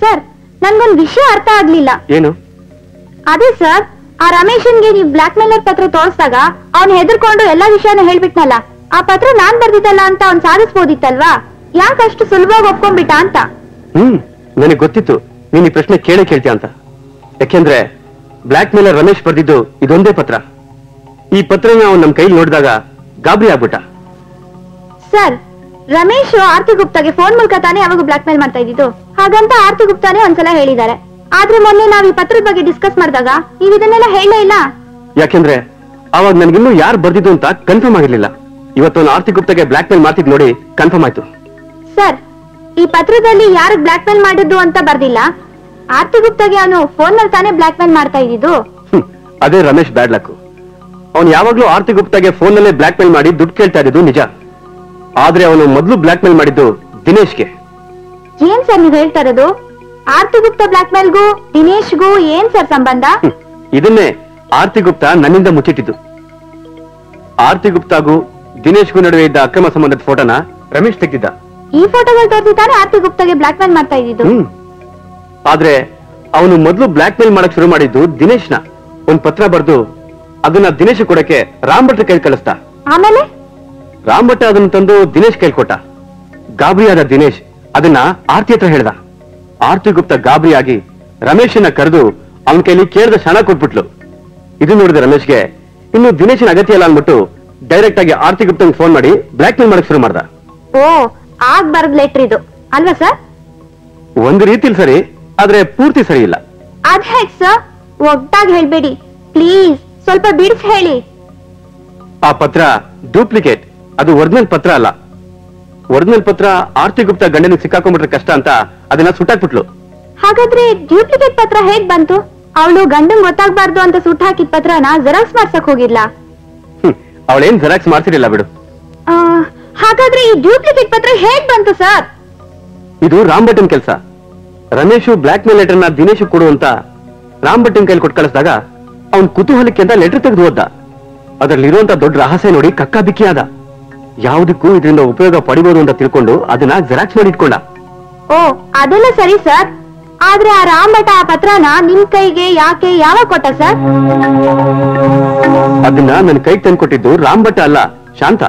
Sir, ನನ್ಗೊಂದು ವಿಷಯ ಅರ್ಥ ಆಗ್ಲಿಲ್ಲ. ಏನು? ಅದೇ ಸರ್, ಆ ರಮೇಶನ್ಗೆ ನೀವು ಬ್ಲಾಕ್ ಮೇಲರ್ ಪತ್ರ ತೋರಿಸಿದಾಗ ಅವ್ನು ಹೆದರ್ಕೊಂಡು ಎಲ್ಲಾ ವಿಷಯನ ಹೇಳ್ಬಿಟ್ನಲ್ಲ, ಆ ಪತ್ರ ನಾನ್ ಬರ್ದಿದ್ದಲ್ಲ ಅಂತ ಅವ್ನು ಸಾಧಿಸ್ಬೋದಿತ್ತಲ್ವಾ? ಯಾಕಷ್ಟು ಸುಲಭವಾಗಿ ಒಪ್ಕೊಂಡ್ಬಿಟ್ಟ ಅಂತ. ನನಗೆ ಗೊತ್ತಿತ್ತು ನೀನ್ ಈ ಪ್ರಶ್ನೆ ಕೇಳ್ತೀಯ ಅಂತ. ಯಾಕೆಂದ್ರೆ ಬ್ಲಾಕ್ ಮೇಲರ್ ರಮೇಶ್ ಬರ್ದಿದ್ದು ಇದೊಂದೇ ಪತ್ರ. ಈ ಪತ್ರನ ಅವ್ನು ನಮ್ ಕೈಲಿ ನೋಡಿದಾಗ ಗಾಬರಿ ಆಗ್ಬಿಟ್ಟ. ಸರ್, ರಮೇಶ್ ಆರ್ತಿ ಗುಪ್ತಾಗೆ ಫೋನ್ ಮೂಲಕ ತಾನೇ ಯಾವಾಗ ಬ್ಲಾಕ್ ಮೇಲ್ ಮಾಡ್ತಾ ಇದ್ದಿದ್ದು. ಹಾಗಂತ ಆರ್ತಿ ಗುಪ್ತಾನೆ ಒಂದ್ಸಲ ಹೇಳಿದ್ದಾರೆ. ಆದ್ರೆ ಮೊನ್ನೆ ನಾವ್ ಈ ಪತ್ರದ ಬಗ್ಗೆ ಡಿಸ್ಕಸ್ ಮಾಡಿದಾಗ ನೀವು ಇದನ್ನೆಲ್ಲ ಹೇಳಲೇ ಇಲ್ಲ. ಯಾಕೆಂದ್ರೆ ಅವಾಗ ನನ್ಗಿನ್ನೂ ಯಾರು ಬರ್ದಿದ್ದು ಅಂತ ಕನ್ಫರ್ಮ್ ಆಗಿರ್ಲಿಲ್ಲ. ಇವತ್ತು ಆರ್ತಿ ಗುಪ್ತಾಗೆ ಬ್ಲಾಕ್ ಮೇಲ್ ಮಾಡ್ತಿದ್ ನೋಡಿ ಕನ್ಫರ್ಮ್ ಆಯ್ತು. ಸರ್, ಈ ಪತ್ರದಲ್ಲಿ ಯಾರು ಬ್ಲಾಕ್ ಮೇಲ್ ಮಾಡಿದ್ದು ಅಂತ ಬರ್ದಿಲ್ಲ. ಆರ್ತಿ ಗುಪ್ತಾಗೆ ಅವನು ಫೋನ್ ನಲ್ಲಿ ತಾನೇ ಬ್ಲಾಕ್ ಮೇಲ್ ಮಾಡ್ತಾ ಇದ್ದಿದ್ದು. ಅದೇ ರಮೇಶ್ ಬ್ಯಾಡ್ ಲಕ್. ಅವನು ಯಾವಾಗ್ಲೂ ಆರ್ತಿ ಗುಪ್ತಾಗೆ ಫೋನ್ ನಲ್ಲೇ ಬ್ಲಾಕ್ ಮೇಲ್ ಮಾಡಿ ದುಡ್ಡು ಕೇಳ್ತಾ ಇದ್ದು ನಿಜ. ಆದ್ರೆ ಅವನು ಮೊದಲು ಬ್ಲಾಕ್ ಮೇಲ್ ಮಾಡಿದ್ದು ದಿನೇಶ್ಗೆ. ಏನ್ ಸರ್ ನೀವ್ ಹೇಳ್ತಾ ಇರೋದು? ಆರ್ತಿ ಗುಪ್ತಾ ಬ್ಲಾಕ್ ಮೇಲ್ಗೂ ದಿನೇಶ್ಗೂ ಏನ್ ಸರ್ ಸಂಬಂಧ? ಇದನ್ನೇ ಆರ್ತಿ ಗುಪ್ತಾ ನನ್ನಿಂದ ಮುಚ್ಚಿಟ್ಟಿದ್ದು. ಆರ್ತಿ ಗುಪ್ತಾಗೂ ದಿನೇಶ್ಗೂ ನಡುವೆ ಇದ್ದ ಅಕ್ರಮ ಸಂಬಂಧದ ಫೋಟೋನ ರಮೇಶ್ ತೆಗೆದಿದ್ದ. ಈ ಫೋಟೋಗಳು ತೋರಿಸಿ ತಾನೇ ಆರ್ತಿ ಗುಪ್ತಾಗೆ ಬ್ಲಾಕ್ ಮೇಲ್ ಮಾಡ್ತಾ ಇದ್ದಿದ್ದು. ಆದ್ರೆ ಅವನು ಮೊದಲು ಬ್ಲಾಕ್ ಮೇಲ್ ಮಾಡಕ್ ಶುರು ಮಾಡಿದ್ದು ದಿನೇಶ್ನ. ಒಂದ್ ಪತ್ರ ಬರೆದು ಅದನ್ನ ದಿನೇಶ್ ಕೊಡಕ್ಕೆ ರಾಮ್ ಭಟ್ರ ಕೈ ಕಳಿಸ್ತ. ಆಮೇಲೆ ರಾಮ್ ಭಟ್ಟ ಅದನ್ನ ತಂದು ದಿನೇಶ್ ಕೈ ಕೊಟ್ಟ. ಗಾಬರಿಯಾದ ದಿನೇಶ್ ಅದನ್ನ ಆರ್ತಿ ಹತ್ರ ಹೇಳ್ದ. ಆರ್ತಿ ಗುಪ್ತಾ ಗಾಬರಿಯಾಗಿ ರಮೇಶನ್ನ ಕರೆದು ಅವನ ಕೈಲಿ ಕೇಳಿದ ಕ್ಷಣ ಕೊಟ್ಬಿಟ್ಲು. ಇದು ನೋಡಿದ ರಮೇಶ್ಗೆ ಇನ್ನು ದಿನೇಶನ ಅಗತ್ಯ ಇಲ್ಲ ಅಂದ್ಬಿಟ್ಟು ಡೈರೆಕ್ಟ್ ಆಗಿ ಆರ್ತಿ ಗುಪ್ತಂಗ್ ಫೋನ್ ಮಾಡಿ ಬ್ಲಾಕ್ ಮೇಲ್ ಮಾಡಕ್ ಶುರು ಮಾಡ್ದ. ಓ, ಆಗ್ ಬರದ್ ಲೆಟರ್ ಇದು ಅಲ್ವಾ ಸರ್? ಒಂದು ರೀತಿಲಿ ಸರಿ, ಆದ್ರೆ ಪೂರ್ತಿ ಸರಿ ಇಲ್ಲ. ಅದ್ ಹೇಗ್ ಸರ್? ಒಟ್ಟಾಗಿ ಹೇಳ್ಬೇಡಿ ಪ್ಲೀಸ್, ಸ್ವಲ್ಪ ಬಿಡಿಸಿ ಹೇಳಿ. ಆ ಪತ್ರ ಡೂಪ್ಲಿಕೇಟ್, ಅದು ಒರಿಜಿನಲ್ ಪತ್ರ ಅಲ್ಲ. ಒರಿಜಿನಲ್ ಪತ್ರ ಆರ್ತಿ ಗುಪ್ತಾ ಗಂಡನಿಗೆ ಸಿಕ್ಕಾಕೊಂಡ್ಬಿಟ್ರೆ ಕಷ್ಟ ಅಂತ ಅದನ್ನ ಸುಟ್ಟಾಕ್ಬಿಟ್ಲು. ಹಾಗಾದ್ರೆ ಡ್ಯೂಪ್ಲಿಕೇಟ್ ಪತ್ರ ಹೇಗ್ ಬಂತು? ಅವಳು ಗಂಡಂಗ್ ಗೊತ್ತಾಗ್ಬಾರ್ದು ಅಂತ ಸುಟ್ಟು ಹಾಕಿದ ಪತ್ರನ ಜೆರಾಕ್ಸ್ ಮಾಡ್ಸಕ್ ಹೋಗಿಲ್ಲ. ಅವಳೇನ್ ಜೆರಾಕ್ಸ್ ಮಾಡ್ತಿರ್ಲಿಲ್ಲ ಬಿಡು. ಹಾಗಾದ್ರೆ ಈ ಡ್ಯೂಪ್ಲಿಕೇಟ್ ಪತ್ರ ಹೇಗ್ ಬಂತು ಸರ್? ಇದು ರಾಮ್ ಭಟ್ಟನ್ ಕೆಲಸ. ರಮೇಶು ಬ್ಲಾಕ್ ಮೇಲ್ ಲೆಟರ್ನ ದಿನೇಶ್ ಕೊಡು ಅಂತ ರಾಮ್ ಭಟ್ಟನ್ ಕೈಲಿ ಕೊಟ್ಟು ಕಳಿಸಿದಾಗ ಅವ್ನ್ ಕುತೂಹಲಕ್ಕೆ ಅಂತ ಲೆಟರ್ ತೆಗೆದು ಓದ್ದ. ಅದರಲ್ಲಿರುವಂತ ದೊಡ್ಡ ರಹಸ್ಯ ನೋಡಿ ಕಕ್ಕಾಬಿಕ್ಕಿ ಆದ. ಯಾವುದಕ್ಕೂ ಇದರಿಂದ ಉಪಯೋಗ ಪಡಿಬಹುದು ಅಂತ ತಿಳ್ಕೊಂಡು ಅದನ್ನ ಜೆರಾಕ್ಸ್ ಮಾಡಿ ಇಟ್ಕೊಂಡ. ಓ, ಅದೆಲ್ಲ ಸರಿ ಸರ್. ಆದ್ರೆ ಆ ರಾಮ್ ಭಟ್ಟ ಆ ಪತ್ರನ ನಿಮ್ ಕೈಗೆ ಯಾಕೆ ಯಾವಾಗ ಕೊಟ್ಟ ಸರ್? ಅದನ್ನ ನನ್ನ ಕೈಗೆ ತಂದು ಕೊಟ್ಟಿದ್ದು ರಾಮ್ ಭಟ್ಟ ಅಲ್ಲ, ಶಾಂತ.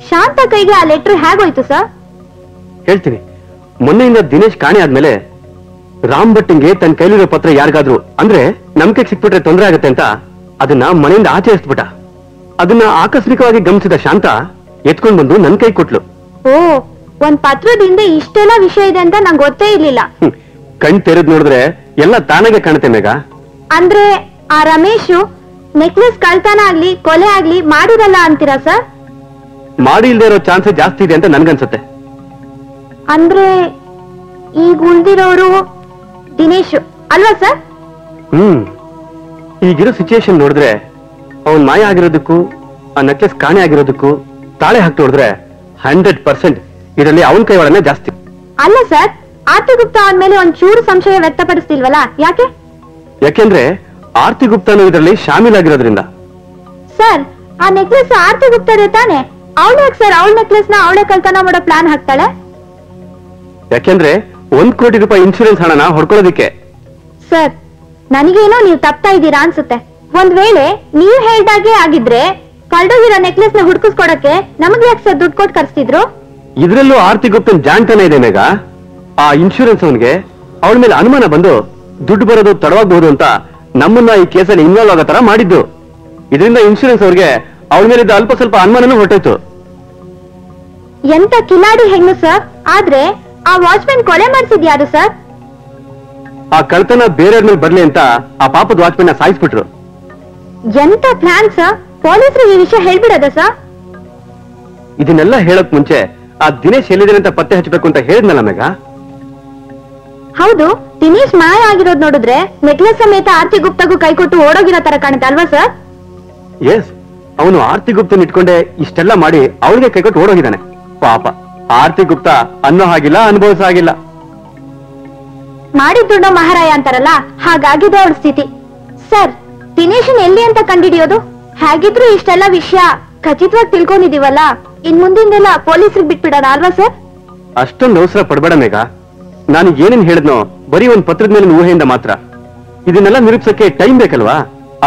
ಶಾಂತ ಕೈಗೆ ಆ ಲೆಟರ್ ಹೇಗೋಯ್ತು ಸರ್? ಹೇಳ್ತೀನಿ. ಮೊನ್ನೆಯಿಂದ ದಿನೇಶ್ ಕಾಣೆ ಆದ್ಮೇಲೆ ರಾಮ್ ಭಟ್ಟಿಂಗೆ ತನ್ನ ಕೈಲಿರೋ ಪತ್ರ ಯಾರಿಗಾದ್ರು ಅಂದ್ರೆ ನಮ್ ಕೈಗೆ ಸಿಕ್ಬಿಟ್ರೆ ತೊಂದರೆ ಆಗುತ್ತೆ ಅಂತ ಅದನ್ನ ಮನೆಯಿಂದ ಆಚೆ ಎಸ್ಬಿಟ್ಟ. ಅದನ್ನ ಆಕಸ್ಮಿಕವಾಗಿ ಗಮನಿಸಿದ ಶಾಂತ ಎತ್ಕೊಂಡ್ ಬಂದು ನನ್ ಕೈ ಕೊಟ್ಲು. ಓ, ಒಂದ್ ಪತ್ರದಿಂದ ಇಷ್ಟೆಲ್ಲ ವಿಷಯ ಇದೆ ಅಂತ ನಂಗೆ ಗೊತ್ತೇ ಇರ್ಲಿಲ್ಲ. ಕಣ್ ತೆರೆದ್ ನೋಡಿದ್ರೆ ಎಲ್ಲ ತಾನಾಗೆ ಕಾಣುತ್ತೆ ಮೇಘ. ಅಂದ್ರೆ ಆ ರಮೇಶು ನೆಕ್ಲೆಸ್ ಕಳ್ತನ ಆಗ್ಲಿ ಕೊಲೆ ಆಗ್ಲಿ ಮಾಡಿರಲ್ಲ ಅಂತೀರಾ ಸರ್? ಮಾಡಿ ಇಲ್ದೇ ಇರೋ ಚಾನ್ಸಸ್ ಜಾಸ್ತಿ ಇದೆ ಅಂತ ನನ್ಗನ್ಸುತ್ತೆ. ಅಂದ್ರೆ ಈಗ ಉಳ್ದಿರೋರು ದಿನೇಶ್ ಅಲ್ವಾ ಸರ್? ಈಗಿರೋ ಸಿಚುಯೇಷನ್ ನೋಡಿದ್ರೆ ಅವನ್ ಮಾಯ ಆಗಿರೋದಕ್ಕೂ ಆ ನೆಕ್ಲೆಸ್ ಕಾಣೆ ಆಗಿರೋದಕ್ಕೂ ತಾಳೆ ಹಾಕಿ ನೋಡಿದ್ರೆ 100% ಇದರಲ್ಲಿ ಅವನ್ ಕೈ ಒಳನೆ ಜಾಸ್ತಿ. ಅಲ್ಲ ಸರ್, ಆರ್ತಿ ಗುಪ್ತಾ ಆದ್ಮೇಲೆ ಒಂದ್ ಚೂರು ಸಂಶಯ ವ್ಯಕ್ತಪಡಿಸ್ತಿಲ್ವಲ್ಲ, ಯಾಕೆ? ಯಾಕೆಂದ್ರೆ ಆರ್ತಿ ಗುಪ್ತಾನು ಇದರಲ್ಲಿ ಶಾಮೀಲಾಗಿರೋದ್ರಿಂದ. ಸರ್, ಆ ನೆಕ್ಲೆಸ್ ಆರ್ತಿ ಗುಪ್ತಾದೆ ತಾನೆ? ಅವಳೇ ಸರ್ ಅವಳ ನೆಕ್ಲೆಸ್ ನ ಅವಳೇ ಕಳ್ತನ ಮಾಡೋ ಪ್ಲಾನ್ ಹಾಕ್ತಾಳೆ. ಯಾಕೆಂದ್ರೆ 1 ಕೋಟಿ ರೂಪಾಯಿ ಇನ್ಶೂರೆನ್ಸ್ ಹಣನ ಹೊಡ್ಕೊಳ್ಳೋದಿಕ್ಕೆ. ಸರ್, ನನಗೇನೋ ನೀವು ತಪ್ತಾ ಇದ್ದೀರಾ ಅನ್ಸುತ್ತೆ. ಒಂದ್ ವೇಳೆ ನೀವು ಹೇಳ್ದಾಗೆ ಆಗಿದ್ರೆ ಕಳ್ದೋಗಿರೋ ನೆಕ್ಲೆಸ್ ನ ಹುಡ್ಕಿಸ್ಕೊಡಕ್ಕೆ ನಮಗೆ ಯಾಕೆ ಸರ್ ದುಡ್ಡು ಕೊಟ್ಟು ಕರ್ಸ್ತಿದ್ರು? ಇದ್ರಲ್ಲೂ ಆರ್ತಿ ಗುಪ್ತನ್ ಜಾಣ್ತಾನೆ ಇದೆ ಮೇಘ. ಆ ಇನ್ಶೂರೆನ್ಸ್ ಅವನ್ಗೆ ಅವಳ ಮೇಲೆ ಅನುಮಾನ ಬಂದು ದುಡ್ಡು ಬರೋದು ತಡವಾಗಬಹುದು ಅಂತ ನಮ್ಮನ್ನ ಈ ಕೇಸಲ್ಲಿ ಇನ್ವಾಲ್ವ್ ಆಗೋ ತರ ಮಾಡಿದ್ದು. ಇದರಿಂದ ಇನ್ಶೂರೆನ್ಸ್ ಅವ್ರಿಗೆ ಅವಳ ಮೇಲಿದ್ದ ಅಲ್ಪ ಸ್ವಲ್ಪ ಅನುಮಾನನೂ ಹೊರಟೋಯ್ತು. ಎಂತ ಕಿಲಾಡಿ ಹೆಣ್ಣು ಸರ್. ಆದ್ರೆ ಆ ವಾಚ್ಮನ್ ಕೊಲೆ ಮಾಡಿಸಿದ್ ಯಾರು ಸರ್? ಆ ಕಳ್ತನ ಬೇರೆಯವ್ರ ಮೇಲೆ ಬರ್ಲಿ ಅಂತ ಆ ಪಾಪದ ವಾಚ್ಮನ್ ನ ಸಾಯಿಸ್ಬಿಟ್ರು. ಎಂತ ಪ್ಲಾನ್ ಸರ್? ಪೊಲೀಸರು ಈ ವಿಷಯ ಹೇಳ್ಬಿಡದ ಸರ್? ಇದನ್ನೆಲ್ಲ ಹೇಳಕ್ ಮುಂಚೆ ಆ ದಿನೇಶ್ ಎಲ್ಲಿದೆ ಅಂತ ಪತ್ತೆ ಹಚ್ಚಬೇಕು ಅಂತ ಹೇಳಿದ್ನಲ್ಲ ಮೇಘ. ಹೌದು, ದಿನೇಶ್ ಮಾಯ ಆಗಿರೋದ್ ನೋಡಿದ್ರೆ ನೆಕ್ಲೆಸ್ ಸಮೇತ ಆರ್ತಿ ಗುಪ್ತಾಗೂ ಕೈ ಕೊಟ್ಟು ಓಡೋಗಿರೋ ತರ ಕಾಣುತ್ತೆ ಅಲ್ವಾ ಸರ್? ಎಸ್, ಅವನು ಆರ್ತಿ ಗುಪ್ತನ್ ಇಟ್ಕೊಂಡೆ ಇಷ್ಟೆಲ್ಲ ಮಾಡಿ ಅವಳಿಗೆ ಕೈ ಕೊಟ್ಟು ಓಡೋಗಿದ್ದಾನೆ. ಪಾಪ ಆರ್ತಿ ಗುಪ್ತಾ ಅನ್ನೋ ಹಾಗಿಲ್ಲ, ಅನುಭವಿಸೋ ಹಾಗಿಲ್ಲ. ಮಾಡಿದ್ದುಣ್ಣೋ ಮಹಾರಾಯ ಅಂತಾರಲ್ಲ, ಹಾಗಾಗಿದೆ ಅವಳ ಸ್ಥಿತಿ. ಸರ್, ದಿನೇಶನ್ ಎಲ್ಲಿ ಅಂತ ಕಂಡಿಡಿಯೋದು? ಹೇಗಿದ್ರು ಇಷ್ಟೆಲ್ಲ ವಿಷಯ ಖಚಿತವಾಗಿ ತಿಳ್ಕೊಂಡಿದೀವಲ್ಲ, ಇನ್ ಮುಂದಿಂದೆಲ್ಲ ಪೊಲೀಸ್ರಿಗೆ ಬಿಟ್ಬಿಡೋಣ ಅಲ್ವಾ ಸರ್? ಅಷ್ಟೊಂದು ಅವಸರ ಪಡ್ಬೇಡ ಮೇಘ. ನಾನು ಏನೇನ್ ಹೇಳಿದ್ನೋ ಬರೀ ಒಂದ್ ಪತ್ರದ ಮೇಲಿನ ಊಹೆಯಿಂದ ಮಾತ್ರ. ಇದನ್ನೆಲ್ಲ ನಿರೂಪಿಸಕ್ಕೆ ಟೈಮ್ ಬೇಕಲ್ವಾ?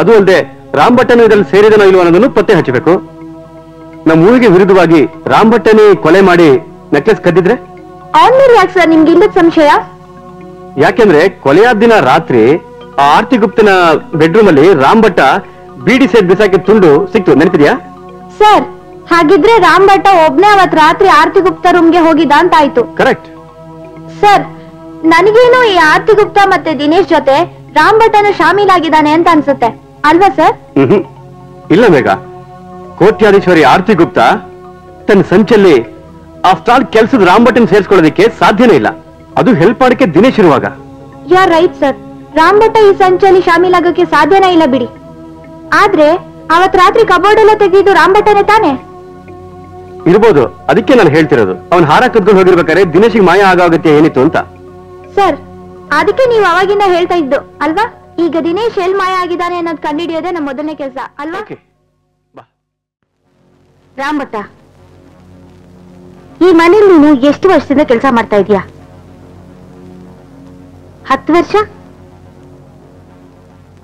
ಅದು ಅಲ್ಲದೆ ರಾಮ್ ಭಟ್ಟನು ಇದರಲ್ಲಿ ಸೇರಿದನೋ ಇಲ್ವೋ ಅನ್ನೋದನ್ನು ಪತ್ತೆ ಹಚ್ಚಬೇಕು. ನಮ್ಮ ಊರಿಗೆ ವಿರುದ್ಧವಾಗಿ ರಾಮ್ ಭಟ್ಟನಿ ಕೊಲೆ ಮಾಡಿ ನೆಕ್ಲೆಸ್ ಕದ್ದಿದ್ರೆ? ಅವನ್ ಮೇಲೆ ಯಾಕೆ ಸರ್ ನಿಮ್ಗೆ ಇಲ್ಲದ ಸಂಶಯ? ಯಾಕೆಂದ್ರೆ ಕೊಲೆಯಾದ ದಿನ ರಾತ್ರಿ ಆ ಆರ್ತಿ ಗುಪ್ತನ ಬೆಡ್ರೂಮ್ ಅಲ್ಲಿ ರಾಮ್ ಭಟ್ಟ ಬೀಡಿ ಸೇಟ್ ಬಿಸಾಕಿ ತುಂಡು ಸಿಕ್ತು, ನೆನಪಿದ್ಯಾ? ಸರ್, ಹಾಗಿದ್ರೆ ರಾಮ್ ಭಟ್ಟ ಒಬ್ನೇ ಅವತ್ ರಾತ್ರಿ ಆರ್ತಿ ಗುಪ್ತಾ ರೂಮ್ಗೆ ಹೋಗಿದ್ದ ಅಂತ ಆಯ್ತು. ಕರೆಕ್ಟ್. ಸರ್, ನನಗೇನು ಈ ಆರ್ತಿ ಗುಪ್ತಾ ಮತ್ತೆ ದಿನೇಶ್ ಜೊತೆ ರಾಮ್ ಭಟ್ಟನು ಶಾಮೀಲಾಗಿದ್ದಾನೆ ಅಂತ ಅನ್ಸುತ್ತೆ ಅಲ್ವಾ ಸರ್? ಇಲ್ಲ ಮೇಘ, ಕೋಟ್ಯಾಧೀಶ್ವರಿ ಆರ್ತಿ ಗುಪ್ತಾ ತನ್ನ ಸಂಚಲ್ಲಿ ಆ ಸ್ಟಾಲ್ ಕೆಲ್ಸದ ರಾಮ್ ಭಟ್ಟನ್ ಸೇರಿಸ್ಕೊಳ್ಳೋದಕ್ಕೆ ಸಾಧ್ಯನೇ ಇಲ್ಲ. ಅದು ಹೆಲ್ಪ್ ಮಾಡಕ್ಕೆ ದಿನೇಶ್ ಇರುವಾಗ. Yeah right sir, Ram Bhatta ಈ ಸಂಚಲ್ಲಿ ಶಾಮೀಲಾಗಕ್ಕೆ ಸಾಧ್ಯನೇ ಇಲ್ಲ ಬಿಡಿ. ಆದ್ರೆ ಅವತ್ ರಾತ್ರಿ ಕಬೋರ್ಡ್ ಎಲ್ಲ ತೆಗೆದು ರಾಮ್ ಭಟ್ಟನೇ ತಾನೆ ಇರ್ಬೋದು. ಅದಕ್ಕೆ ನಾನು ಹೇಳ್ತಿರೋದು, ಅವನ್ ಹಾರ ಕದ್ಕೊಂಡು ಹೋಗಿರ್ಬೇಕಾದ್ರೆ ದಿನೇಶಿಗೆ ಮಾಯ ಆಗೋಗತ್ತೆ ಏನಿತ್ತು ಅಂತ. ಸರ್, ಅದಕ್ಕೆ ನೀವು ಅವಾಗಿಂದ ಹೇಳ್ತಾ ಇದ್ದು ಅಲ್ವಾ, ಈಗ ದಿನೇಶ್ ಎಲ್ ಮಾಯ ಆಗಿದ್ದಾನೆ ಅನ್ನೋದು ಕಂಡುಹಿಡಿಯೋದೇ ನಮ್ಮ ಮೊದಲನೇ ಕೆಲಸ ಅಲ್ವಾ? ರಾಮ್ ಭಟ್ಟ, ಈ ಮನೇಲಿ ನೀನು ಎಷ್ಟು ವರ್ಷದಿಂದ ಕೆಲಸ ಮಾಡ್ತಾ ಇದೀಯಾ? 10 ವರ್ಷ?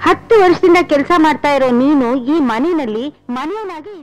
10 ವರ್ಷದಿಂದ ಕೆಲಸ ಮಾಡ್ತಾ ಇರೋ ನೀನು ಈ ಮನೆಯಲ್ಲಿ ಮನೆಯವನಾಗಿ